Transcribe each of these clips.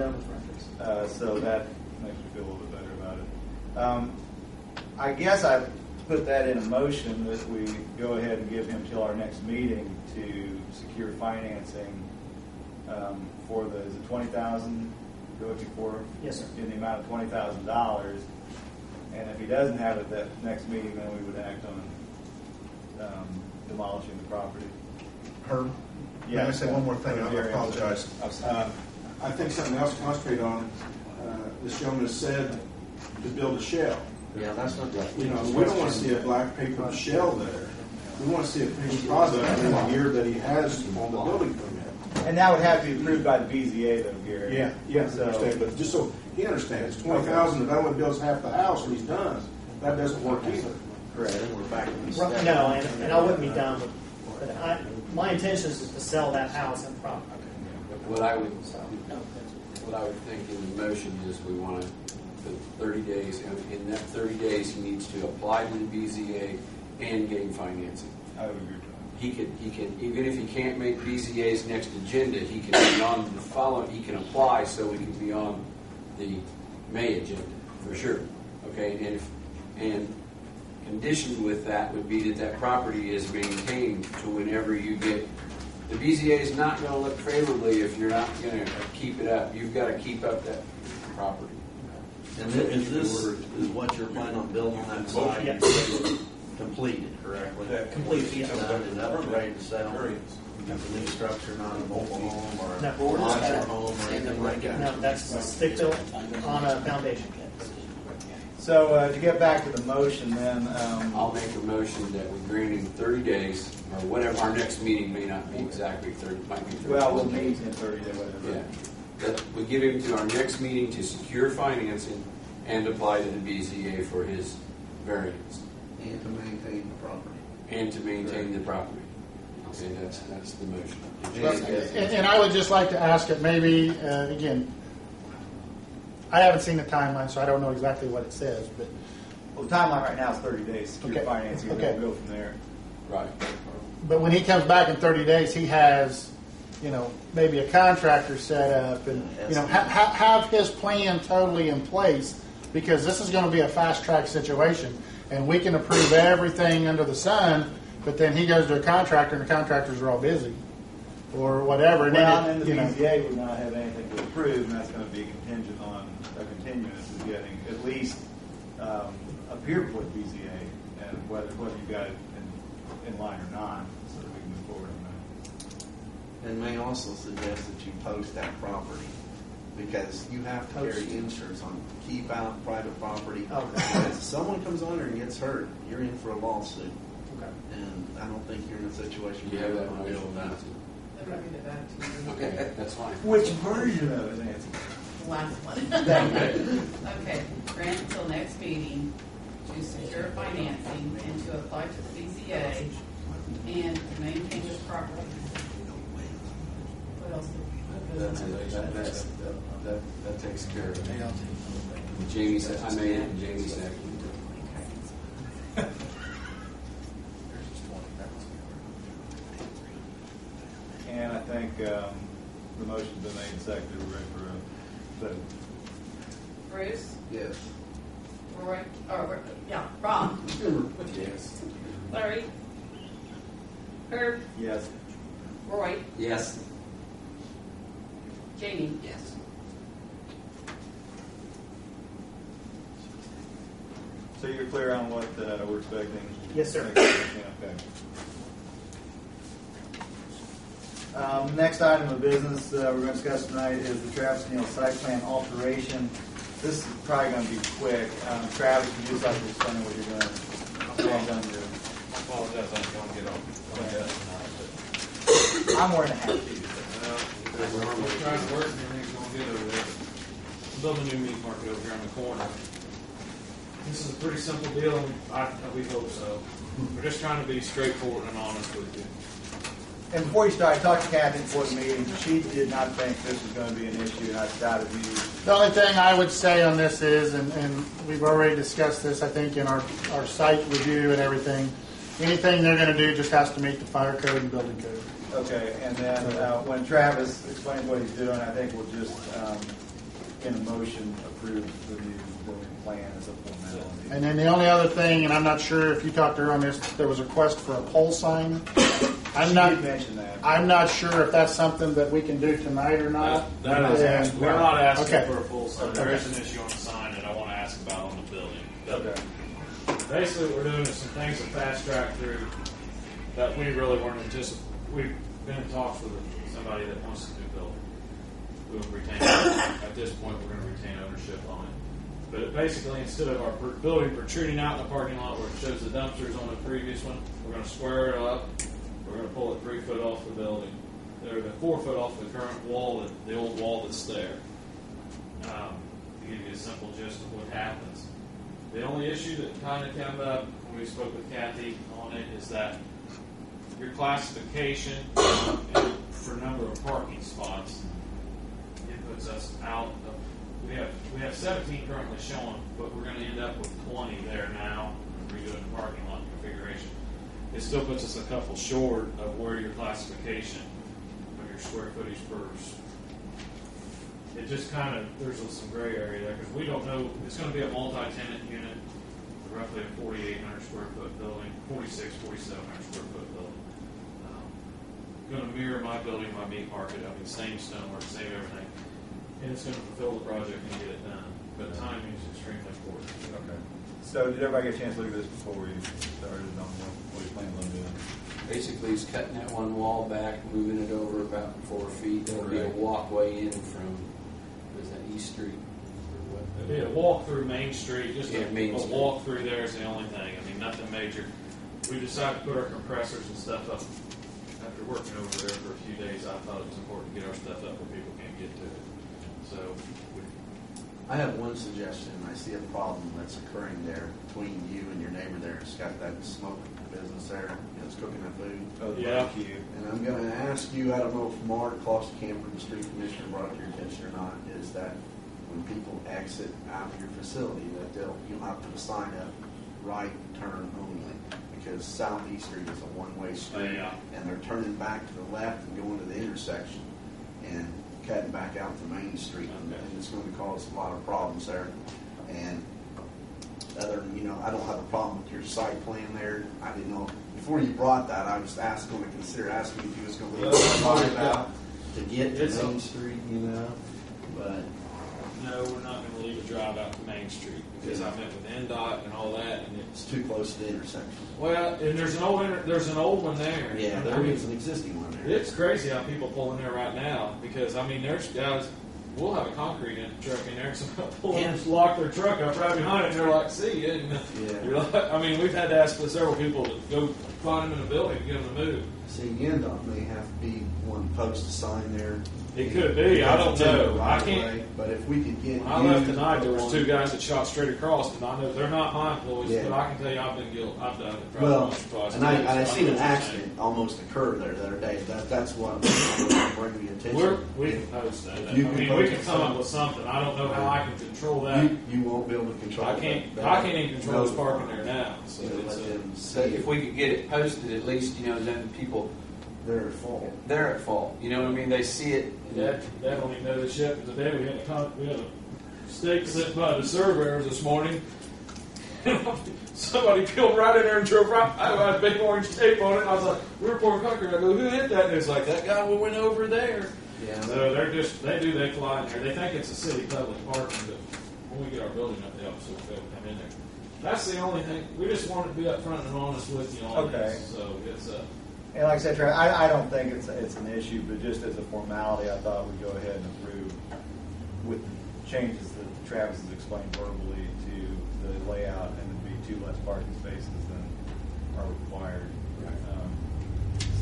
done with renters. So that makes me feel a little bit better about it. I guess I put that in a motion that we go ahead and give him till our next meeting to secure financing for the, is it 20,000 you're looking for? Yes, sir. In the amount of $20,000. And if he doesn't have it that next meeting, then we would act on demolishing the property. Herb? Yeah. May I say one more thing? I apologize. I think something else to concentrate on. This gentleman has said to build a shell. Yeah, that's not right. You know, we don't want to see a black paper shell there. We want to see a finished product in the year that he has on the building permit. And that would have to be approved by the BZA, though, Gary. Yeah, yes, I understand. But just so he understands, 20,000. If that only builds half the house and he's done, that doesn't work either. Correct. Then we're back to the Right, step. no, and I wouldn't be done with. But my intention is to sell that house and property. What I would think in the motion is we want to put 30 days. In that 30 days, he needs to apply to the BZA and gain financing. I would agree with He can, even if he can't make BZA's next agenda, he can be on the following. He can apply so he can be on the May agenda for sure. Okay, and conditioned with that would be that property is maintained to whenever you get. The BZA is not going to look favorably if you're not going to keep it up. You've got to keep up that property. And is this is what you're planning on building on that side? Yes. Completed correctly? Completed, yes. Is that ready to sell? That's a new structure, not a mobile home or No. a modular home or anything like that? No, that's stick built on a foundation kit. So to get back to the motion, then I'll make a motion that we grant him 30 days, or whatever. Our next meeting may not be exactly 30. Might be 30. well, we'll meet in 30 days, whatever. Yeah. That we give him to our next meeting to secure financing and apply to the BZA for his variance. And to maintain the property. And to maintain the property. Okay, that's the motion. And I would just like to ask it maybe, again, I haven't seen the timeline, so I don't know exactly what it says, but Well, the timeline right now is 30 days. Secure Okay. financing, and Okay. then we'll go from there. Right. when he comes back in 30 days, he has, maybe a contractor set up and, have his plan totally in place, because this is going to be a fast track situation. And we can approve everything under the sun, but then he goes to a contractor and the contractors are all busy or whatever. And Well, then and then the BZA would not have anything to approve, and that's going to be contingent on a continuance of getting at least a peer with BZA, and whether you've got it in line or not, so that we can move forward on that. And may also suggest that you post that property, because you have to carry insurance on keep out private property. Okay. If someone comes on there and gets hurt, you're in for a lawsuit. Okay. And I don't think you're in a situation You where have you that want to deal with that. motion. Let me read it back to you. Okay, that's fine. Which version of it, Nancy? The last one. Okay, grant until next meeting to secure financing and to apply to the BZA and to maintain this property. What else? That takes care of it. Jamie said, I made it, and Jamie said. And I think the motion's been made and seconded. We're ready for a vote. Bruce? Yes. Roy? Ron? Yes. Larry? Herb? Yes. Roy? Yes. Jamie? Yes. So you're clear on what we're expecting? Yes, sir. Okay. Next item of business we're going to discuss tonight is the Travis Neal site plan alteration. This is probably going to be quick. Travis, would you just like to explain what you're doing? I apologize, I'm going to get on that tonight, I'm wearing a hat too. but we're trying to work and everything's going good over there. I'm building a new meat market over here on the corner. This is a pretty simple deal, and we hope so. We're just trying to be straightforward and honest with you. And before you start, I talked to Kathy before the meeting. She did not think this was going to be an issue, and I doubted you. the only thing I would say on this is, and we've already discussed this, I think, in our site review and everything, anything they're going to do just has to meet the fire code and building code. Okay, and then when Travis explains what he's doing, I think we'll just, in a motion, approve the new building plan as a formality. And then the only other thing, and I'm not sure if you talked to her on this, there was a request for a pole sign. She did mention that. I'm not sure if that's something that we can do tonight or not. That is, And- we're not asking Okay. for a full sign. There Okay. is an issue on the sign that I want to ask about on the building. Okay. Basically, what we're doing is some things to fast track through that we really weren't anticipating. We've been in talks with somebody that wants to do building. We'll retain, at this point, we're going to retain ownership on it. But basically, instead of our building protruding out in the parking lot where it shows the dumpsters on the previous one, we're going to square it up. We're going to pull it 3 foot off the building. They're 4 foot off the current wall, the old wall that's there. To give you a simple gist of what happens. The only issue that kind of came up when we spoke with Kathy on it is that your classification for number of parking spots, it puts us out of, we have 17 currently showing, but we're going to end up with 20 there now, redoing the parking lot configuration. It still puts us a couple short of where your classification of your square footage per. It just kind of, there's some gray area there because we don't know, it's going to be a multi-tenant unit, roughly a 4,800 square foot building, 4,700 square foot building. Going to mirror my building, my meat market. I mean, same stonework, same everything. And it's going to fulfill the project and get it done. But timing is extremely important. Okay. So did everybody get a chance to look at this before we started on what we planned on doing? Basically, he's cutting that one wall back, moving it over about 4 feet. There'll be a Right. walkway in from, what is that, East Street? Or what? It'd be a walk through Main Street, just Yeah, a Main Street. walk through there is the only thing. I mean, nothing major. We decided to put our compressors and stuff up. After working over there for a few days, I thought it was important to get our stuff up where people can't get to it. So, I have one suggestion. I see a problem that's occurring there between you and your neighbor there. It's got that smoke business there. It's cooking that food. Oh, Yeah. barbecue. And I'm going to ask you, I don't know if Mark Camper, the street commissioner, brought it to your attention or not, is that when people exit out of your facility, that you'll have to put a sign up, right turn only, because Southeast Street is a one-way street, Yeah. and they're turning back to the left and going to the intersection and cutting back out to Main Street, Okay. and it's going to cause a lot of problems there. And other than, I don't have a problem with your site plan there. I didn't know, before you brought that, I was going to consider asking if you was going to leave the drive out to get to It's a- Main Street, but no, we're not going to leave a drive out to Main Street because I met with NDOT and all that, and it's too close to the intersection. well, and there's an old one there. Yeah, I there mean, is an existing one there. It's crazy how people pull in there right now because I mean, there's guys. We'll have a concrete truck in there, so pull in, just lock their truck up right behind it, and they're like, "See you." And Yeah. you're like, I mean, we've had to ask several people to go find them in the building to get them to move. See, NDOT may have to be one to post a sign there. It could be. I don't know. I can't. But if we could get When I left tonight, there was 2 guys that shot straight across, and I know they're not my employees, Yeah. but I can tell you I've been guilty. I've done it. probably Well, once or twice. and I So seen an know what you're accident almost occur there the other day. That's what I'm bringing the attention. We can post that. If you I can mean, post we can it come up some- with something. I don't know how I can control that. You won't be able to control I that. can't even control who's parking there now. So So it's let a, them see So if we could get it posted, at least, then people, they're at fault. they're at fault. You know what I mean? They see it. Dad don't even know this yet, but today we had a stake sent by the surveyors this morning. Somebody peeled right in there and drove right. I had a big orange tape on it. And I was like, "We were pouring concrete." I go, "Who hit that?" And it's like, "That guy who went over there." Yeah. So they fly in there. They think it's a city public parking, but when we get our building up, the officers will be able to come in there. That's the only thing. We just want to be upfront and honest with you on Okay. this. So it's And like I said, Travis, I don't think it's an issue, but just as a formality, I thought we'd go ahead and approve with the changes that Travis has explained verbally to the layout, and there'd be 2 less parking spaces than are required.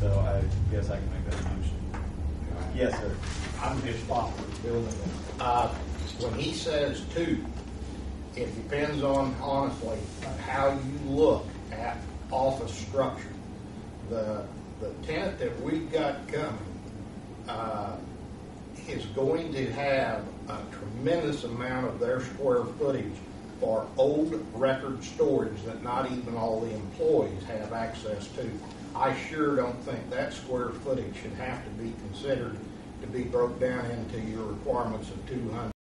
So I guess I can make that a motion. Yes, sir. I'm just following the building. When he says 2, it depends on, honestly, how you look at office structure. The tenant that we've got coming is going to have a tremendous amount of their square footage for old record storage that not even all the employees have access to. I sure don't think that square footage should have to be considered to be broke down into your requirements of 200.